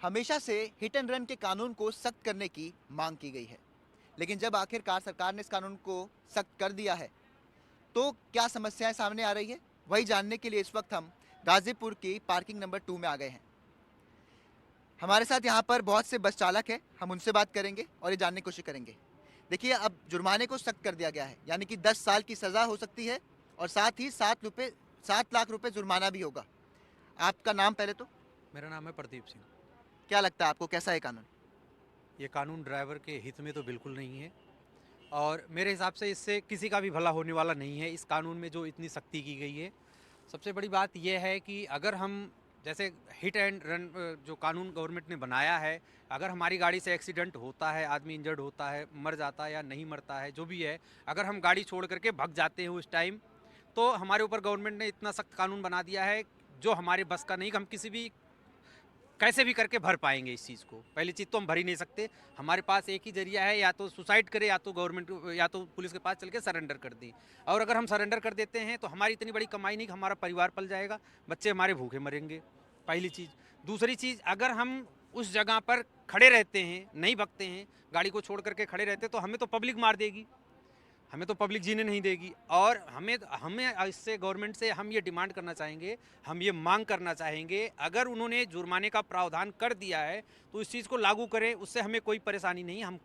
हमेशा से hit and run के कानून को सख्त करने की मांग की गई है, लेकिन जब आखिरकार सरकार ने इस कानून को सख्त कर दिया है तो क्या समस्याएं सामने आ रही है, वही जानने के लिए इस वक्त हम गाजीपुर की पार्किंग नंबर 2 में आ गए हैं। हमारे साथ यहाँ पर बहुत से बस चालक हैं, हम उनसे बात करेंगे और ये जानने की कोशिश करेंगे। देखिए, अब जुर्माने को सख्त कर दिया गया है, यानी कि 10 साल की सज़ा हो सकती है और साथ ही 7 लाख रुपए जुर्माना भी होगा। आपका नाम पहले तो? मेरा नाम है प्रदीप सिंह। क्या लगता है आपको, कैसा है कानून? ये कानून ड्राइवर के हित में तो बिल्कुल नहीं है और मेरे हिसाब से इससे किसी का भी भला होने वाला नहीं है। इस कानून में जो इतनी सख्ती की गई है, सबसे बड़ी बात यह है कि अगर हम जैसे हिट एंड रन जो कानून गवर्नमेंट ने बनाया है, अगर हमारी गाड़ी से एक्सीडेंट होता है, आदमी इंजर्ड होता है, मर जाता है या नहीं मरता है, जो भी है, अगर हम गाड़ी छोड़ करके भाग जाते हैं उस टाइम, तो हमारे ऊपर गवर्नमेंट ने इतना सख्त कानून बना दिया है जो हमारे बस का नहीं, हम किसी भी कैसे भी करके भर पाएंगे इस चीज़ को। पहली चीज़ तो हम भर ही नहीं सकते। हमारे पास एक ही जरिया है, या तो सुसाइड करें या तो गवर्नमेंट या तो पुलिस के पास चल के सरेंडर कर दें। और अगर हम सरेंडर कर देते हैं तो हमारी इतनी बड़ी कमाई नहीं कि हमारा परिवार पल जाएगा, बच्चे हमारे भूखे मरेंगे, पहली चीज़। दूसरी चीज़, अगर हम उस जगह पर खड़े रहते हैं, नहीं भगते हैं, गाड़ी को छोड़ करके खड़े रहते हैं, तो हमें तो पब्लिक मार देगी, हमें तो पब्लिक जीने नहीं देगी। और हमें हमें इससे गवर्नमेंट से हम ये डिमांड करना चाहेंगे, हम ये मांग करना चाहेंगे, अगर उन्होंने जुर्माने का प्रावधान कर दिया है तो इस चीज़ को लागू करें। उससे हमें कोई परेशानी नहीं, हम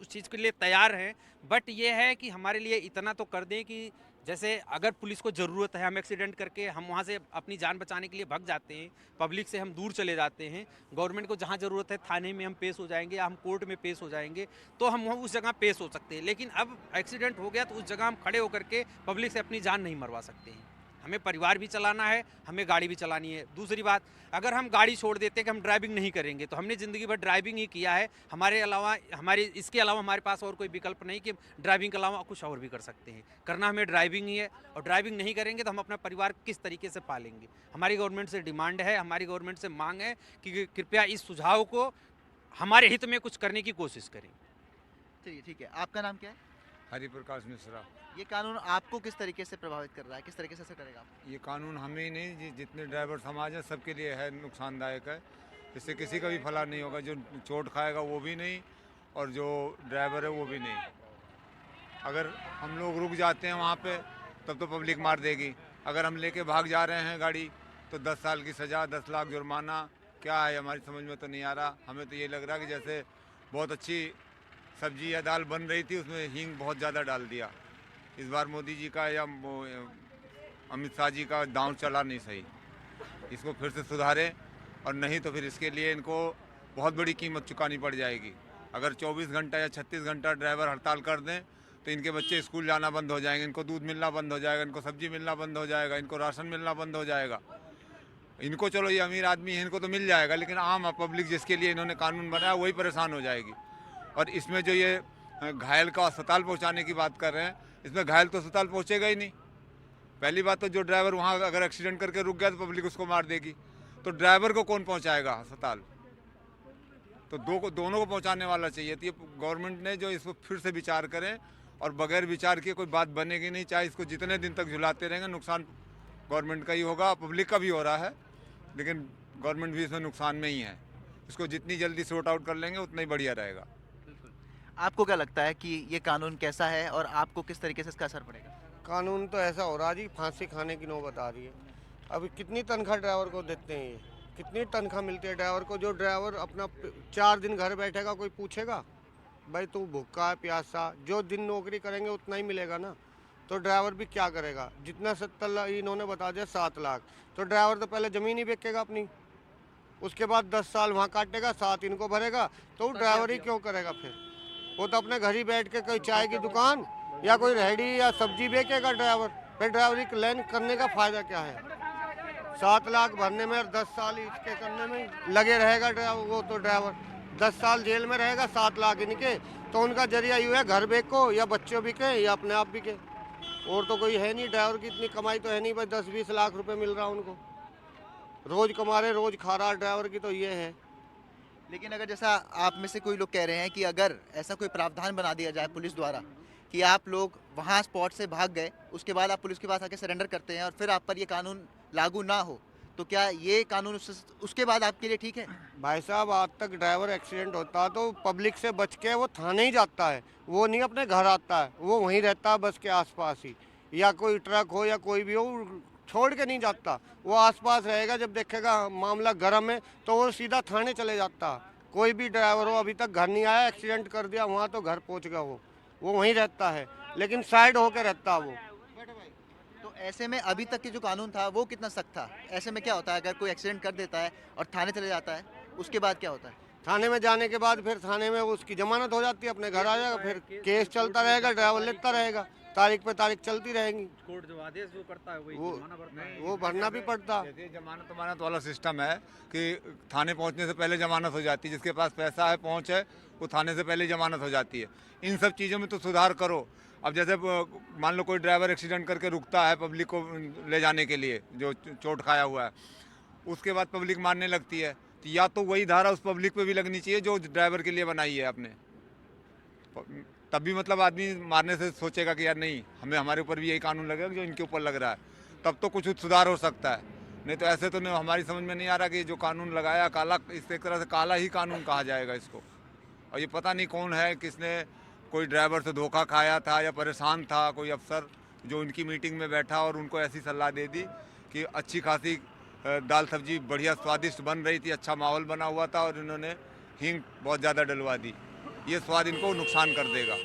उस चीज़ के लिए तैयार हैं। बट ये है कि हमारे लिए इतना तो कर दें कि जैसे अगर पुलिस को ज़रूरत है, हम एक्सीडेंट करके हम वहाँ से अपनी जान बचाने के लिए भाग जाते हैं, पब्लिक से हम दूर चले जाते हैं, गवर्नमेंट को जहाँ ज़रूरत है थाने में हम पेश हो जाएंगे या हम कोर्ट में पेश हो जाएंगे, तो हम वहाँ उस जगह पेश हो सकते हैं। लेकिन अब एक्सीडेंट हो गया तो उस जगह हम खड़े होकर के पब्लिक से अपनी जान नहीं मरवा सकते हैं। हमें परिवार भी चलाना है, हमें गाड़ी भी चलानी है। दूसरी बात, अगर हम गाड़ी छोड़ देते हैं कि हम ड्राइविंग नहीं करेंगे, तो हमने ज़िंदगी भर ड्राइविंग ही किया है, इसके अलावा हमारे पास और कोई विकल्प नहीं कि ड्राइविंग के अलावा कुछ और भी कर सकते हैं। करना हमें ड्राइविंग ही है, और ड्राइविंग नहीं करेंगे तो हम अपना परिवार किस तरीके से पालेंगे। हमारी गवर्नमेंट से डिमांड है, हमारी गवर्नमेंट से मांग है कि कृपया इस सुझाव को हमारे हित में कुछ करने की कोशिश करें। चलिए, ठीक है। आपका नाम क्या है? हरिप्रकाश मिश्रा। ये कानून आपको किस तरीके से प्रभावित कर रहा है, किस तरीके से असर करेगा आपको? ये कानून हमें ही नहीं, जितने ड्राइवर समाज है सबके लिए है, नुकसानदायक है। इससे किसी का भी भला नहीं होगा, जो चोट खाएगा वो भी नहीं और जो ड्राइवर है वो भी नहीं। अगर हम लोग रुक जाते हैं वहाँ पे तब तो पब्लिक मार देगी। अगर हम लेके भाग जा रहे हैं गाड़ी तो 10 साल की सज़ा, 10 लाख जुर्माना, क्या है हमारी समझ में तो नहीं आ रहा। हमें तो ये लग रहा कि जैसे बहुत अच्छी सब्जी या दाल बन रही थी, उसमें हींग बहुत ज़्यादा डाल दिया। इस बार मोदी जी का या अमित शाह जी का दांव चला नहीं सही। इसको फिर से सुधारें, और नहीं तो फिर इसके लिए इनको बहुत बड़ी कीमत चुकानी पड़ जाएगी। अगर 24 घंटा या 36 घंटा ड्राइवर हड़ताल कर दें तो इनके बच्चे स्कूल जाना बंद हो जाएंगे, इनको दूध मिलना बंद हो जाएगा, इनको सब्जी मिलना बंद हो जाएगा, इनको राशन मिलना बंद हो जाएगा। इनको चलो ये अमीर आदमी है, इनको तो मिल जाएगा, लेकिन आम पब्लिक जिसके लिए इन्होंने कानून बनाया वही परेशान हो जाएगी। और इसमें जो ये घायल का अस्पताल पहुंचाने की बात कर रहे हैं, इसमें घायल तो अस्पताल पहुंचेगा ही नहीं। पहली बात तो जो ड्राइवर वहां अगर एक्सीडेंट करके रुक गया तो पब्लिक उसको मार देगी, तो ड्राइवर को कौन पहुंचाएगा अस्पताल? तो दोनों को पहुंचाने वाला चाहिए। तो ये गवर्नमेंट ने जो इसको फिर से विचार करें, और बगैर विचार किए कोई बात बनेगी नहीं। चाहे इसको जितने दिन तक झुलाते रहेंगे, नुकसान गवर्नमेंट का ही होगा, पब्लिक का भी हो रहा है, लेकिन गवर्नमेंट भी इसमें नुकसान में ही है। इसको जितनी जल्दी सॉर्ट आउट कर लेंगे उतना ही बढ़िया रहेगा। आपको क्या लगता है कि ये कानून कैसा है और आपको किस तरीके से इसका असर पड़ेगा? कानून तो ऐसा हो रहा है जी, फांसी खाने की नौबत आ रही है। अभी कितनी तनख्वाह ड्राइवर को देते हैं, ये कितनी तनख्वाह मिलती है ड्राइवर को? जो ड्राइवर अपना 4 दिन घर बैठेगा, कोई पूछेगा भाई तू भूखा है प्यासा? जो दिन नौकरी करेंगे उतना ही मिलेगा ना। तो ड्राइवर भी क्या करेगा? जितना 70 लाख इन्होंने बता दिया, 7 लाख, तो ड्राइवर तो पहले ज़मीन ही बेचेगा अपनी, उसके बाद 10 साल वहाँ काटेगा, 7 इनको भरेगा, तो ड्राइवर ही क्यों करेगा फिर? वो तो अपने घर ही बैठ के कोई चाय की दुकान या कोई रेहड़ी या सब्जी बेचेगा ड्राइवर। फिर ड्राइवरी लाइन करने का फ़ायदा क्या है? 7 लाख भरने में और 10 साल इसके करने में लगे रहेगा ड्राइवर। वो तो ड्राइवर 10 साल जेल में रहेगा, 7 लाख इनके, तो उनका जरिया यूँ है घर बेचो या बच्चों बिके या अपने आप बिके, और तो कोई है नहीं। ड्राइवर की इतनी कमाई तो है नहीं भाई, 10-20 लाख रुपए मिल रहा उनको, रोज़ कमा रहे रोज़ खा रहा ड्राइवर की, तो ये है। लेकिन अगर जैसा आप में से कोई लोग कह रहे हैं कि अगर ऐसा कोई प्रावधान बना दिया जाए पुलिस द्वारा कि आप लोग वहाँ स्पॉट से भाग गए, उसके बाद आप पुलिस के पास आके सरेंडर करते हैं और फिर आप पर ये कानून लागू ना हो, तो क्या ये कानून उसके बाद आपके लिए ठीक है? भाई साहब, आज तक ड्राइवर एक्सीडेंट होता है तो पब्लिक से बच के वो थाने ही जाता है, वो नहीं अपने घर आता है, वो वहीं रहता है बस के आसपास ही, या कोई ट्रक हो या कोई भी हो, छोड़ के नहीं जाता, वो आसपास रहेगा। जब देखेगा मामला गर्म है तो वो सीधा थाने चले जाता है। कोई भी ड्राइवर हो अभी तक घर नहीं आया, एक्सीडेंट कर दिया वहाँ तो घर पहुँच गया, वो वहीं रहता है, लेकिन साइड होके रहता है वो। तो ऐसे में अभी तक के जो कानून था वो कितना सख्त था? ऐसे में क्या होता है अगर कोई एक्सीडेंट कर देता है और थाने चले जाता है, उसके बाद क्या होता है? थाने में जाने के बाद फिर थाने में उसकी जमानत हो जाती है, अपने घर आ जाएगा, फिर केस चलता रहेगा, ड्राइवर लेता रहेगा, तारीख पे तारीख चलती रहेगी। कोर्ट जो आदेश जो करता है वो भरना भी पड़ता। जैसे जमानत वमानत वाला सिस्टम है कि थाने पहुंचने से पहले जमानत हो जाती है, जिसके पास पैसा है, पहुंच है, वो थाने से पहले जमानत हो जाती है। इन सब चीज़ों में तो सुधार करो। अब जैसे मान लो कोई ड्राइवर एक्सीडेंट करके रुकता है पब्लिक को ले जाने के लिए, जो चोट खाया हुआ है, उसके बाद पब्लिक मारने लगती है, तो या तो वही धारा उस पब्लिक पे भी लगनी चाहिए जो ड्राइवर के लिए बनाई है आपने, तब भी मतलब आदमी मारने से सोचेगा कि यार नहीं, हमें हमारे ऊपर भी यही कानून लगेगा जो इनके ऊपर लग रहा है, तब तो कुछ सुधार हो सकता है। नहीं तो ऐसे तो नहीं, हमारी समझ में नहीं आ रहा कि जो कानून लगाया काला, इस एक तरह से काला ही कानून कहा जाएगा इसको। और ये पता नहीं कौन है, किसने कोई ड्राइवर से धोखा खाया था या परेशान था कोई अफसर जो उनकी मीटिंग में बैठा और उनको ऐसी सलाह दे दी कि अच्छी खासी दाल सब्जी बढ़िया स्वादिष्ट बन रही थी, अच्छा माहौल बना हुआ था, और इन्होंने हींग बहुत ज़्यादा डलवा दी। ये स्वाद इनको नुकसान कर देगा,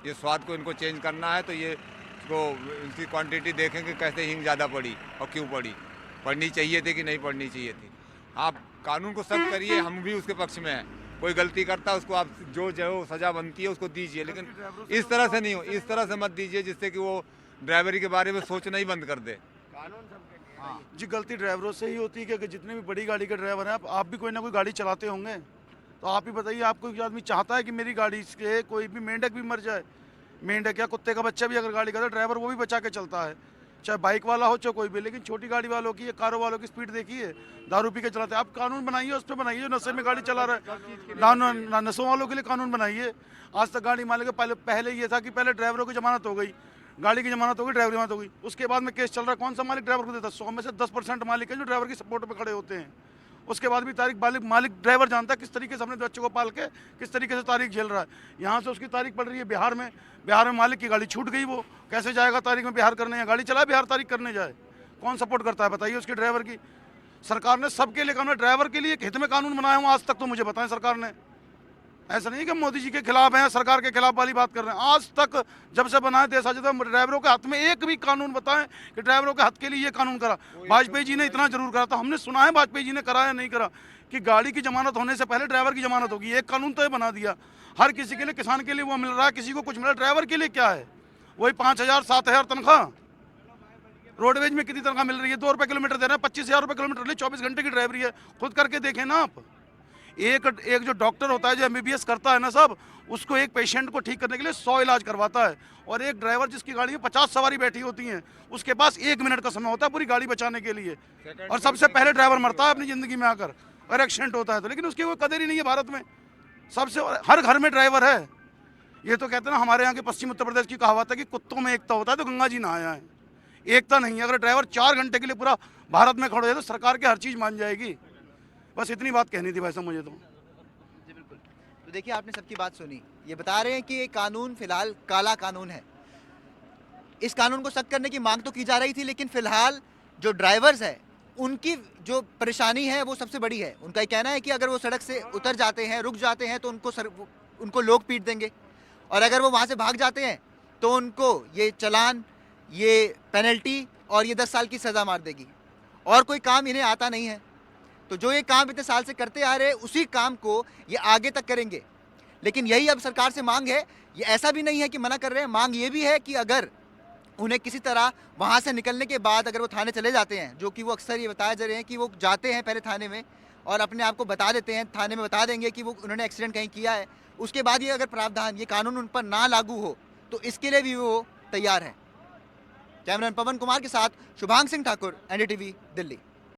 ये स्वाद को इनको चेंज करना है तो ये को इनकी क्वांटिटी देखेंगे कैसे हींग ज़्यादा पड़ी और क्यों पड़नी चाहिए थी कि नहीं पड़नी चाहिए थी। आप कानून को सख्त करिए, हम भी उसके पक्ष में हैं। कोई गलती करता है उसको आप जो सज़ा बनती है उसको दीजिए, लेकिन इस तरह से नहीं हो, इस तरह से मत दीजिए जिससे कि वो ड्राइवरी के बारे में सोचना ही बंद कर दे। जी, गलती ड्राइवरों से ही होती है कि जितने भी बड़ी गाड़ी के ड्राइवर हैं, आप भी कोई ना कोई गाड़ी चलाते होंगे, तो आप ही बताइए, आपको कोई आदमी चाहता है कि मेरी गाड़ी से कोई भी मेंढक भी मर जाए, मेंढक या कुत्ते का बच्चा भी अगर गाड़ी का, तो ड्राइवर वो भी बचा के चलता है, चाहे बाइक वाला हो चाहे कोई भी। लेकिन छोटी गाड़ी वालों की या कारों वालों की स्पीड देखिए, दारू पी के चलाते हैं। आप कानून बनाइए, उस पर बनाइए जो नशे में गाड़ी चला रहा है, नशों वालों के लिए कानून बनाइए। आज तक गाड़ी मालिक पहले ये था कि पहले ड्राइवरों की जमानत हो गई, गाड़ी की जमानत हो गई, ड्राइवर की जमानत हो गई, उसके बाद में केस चल रहा है, कौन सा मालिक ड्राइवर को देता है? 100 में से 10% मालिक है जो ड्राइवर की सपोर्ट पे खड़े होते हैं। उसके बाद भी तारीख मालिक ड्राइवर जानता है किस तरीके से अपने बच्चों को पाल के किस तरीके से तारीख झेल रहा है। यहाँ से उसकी तारीख पड़ रही है बिहार में मालिक की गाड़ी छूट गई, वो कैसे जाएगा तारीख में बिहार करने, या गाड़ी चलाए बिहार तारीख करने जाए? कौन सपोर्ट करता है बताइए उसके ड्राइवर की? सरकार ने सबके लिए कानून, ड्राइवर के लिए एक हित में कानून बनाया हुआ, आज तक तो मुझे बताएं सरकार ने। ऐसा नहीं है कि मोदी जी के खिलाफ हैं, सरकार के खिलाफ वाली बात कर रहे हैं। आज तक जब से बनाए देश आज तक ड्राइवरों के हाथ में एक भी कानून बताएं कि ड्राइवरों के हाथ के लिए ये कानून करा। वाजपेयी जी ने इतना जरूर करा था, हमने सुना है वाजपेयी जी ने करा या नहीं करा, कि गाड़ी की जमानत होने से पहले ड्राइवर की जमानत होगी। एक कानून तो ये बना दिया, हर किसी के लिए, किसान के लिए वो मिल रहा है, किसी को कुछ मिल रहा है, ड्राइवर के लिए क्या है? वही 5,000 7,000 तनख्वाह। रोडवेज में कितनी तनख्वाह मिल रही है? 2 रुपये किलोमीटर दे रहे हैं, 25,000 रुपये किलोमीटर ले, 24 घंटे की ड्राइवरी है। खुद करके देखें ना आप। एक जो डॉक्टर होता है जो MBBS करता है ना साहब, उसको एक पेशेंट को ठीक करने के लिए 100 इलाज करवाता है, और एक ड्राइवर जिसकी गाड़ी में 50 सवारी बैठी होती हैं, उसके पास 1 मिनट का समय होता है पूरी गाड़ी बचाने के लिए, और सबसे पहले ड्राइवर मरता है अपनी ज़िंदगी में आकर, और एक्सीडेंट होता है तो। लेकिन उसकी कोई कदर ही नहीं है भारत में। सबसे हर घर में ड्राइवर है। ये तो कहते हैं ना, हमारे यहाँ के पश्चिम उत्तर प्रदेश की कहावत है कि कुत्तों में एकता होता है तो गंगा जी नहाया है। एकता नहीं है। अगर ड्राइवर 4 घंटे के लिए पूरा भारत में खड़े हो जाए तो सरकार की हर चीज़ मान जाएगी। बस इतनी बात कहनी थी भाई साहब मुझे तो। जी बिल्कुल। तो देखिए, आपने सबकी बात सुनी। ये बता रहे हैं कि ये कानून फिलहाल काला कानून है। इस कानून को सख्त करने की मांग तो की जा रही थी, लेकिन फिलहाल जो ड्राइवर्स हैं उनकी जो परेशानी है वो सबसे बड़ी है। उनका ये कहना है कि अगर वो सड़क से उतर जाते हैं, रुक जाते हैं, तो उनको लोग पीट देंगे, और अगर वो वहाँ से भाग जाते हैं तो उनको ये चालान, ये पेनल्टी और ये 10 साल की सज़ा मार देगी। और कोई काम इन्हें आता नहीं है, तो जो ये काम इतने साल से करते आ रहे हैं उसी काम को ये आगे तक करेंगे। लेकिन यही अब सरकार से मांग है। ये ऐसा भी नहीं है कि मना कर रहे हैं, मांग ये भी है कि अगर उन्हें किसी तरह वहाँ से निकलने के बाद अगर वो थाने चले जाते हैं, जो कि वो अक्सर ये बताया जा रहे हैं कि वो जाते हैं पहले थाने में और अपने आप को बता देते हैं, थाने में बता देंगे कि वो उन्होंने एक्सीडेंट कहीं किया है, उसके बाद ये अगर प्रावधान, ये कानून उन पर ना लागू हो तो इसके लिए भी वो तैयार है। कैमरामैन पवन कुमार के साथ शुभांग सिंह ठाकुर, NDTV, दिल्ली।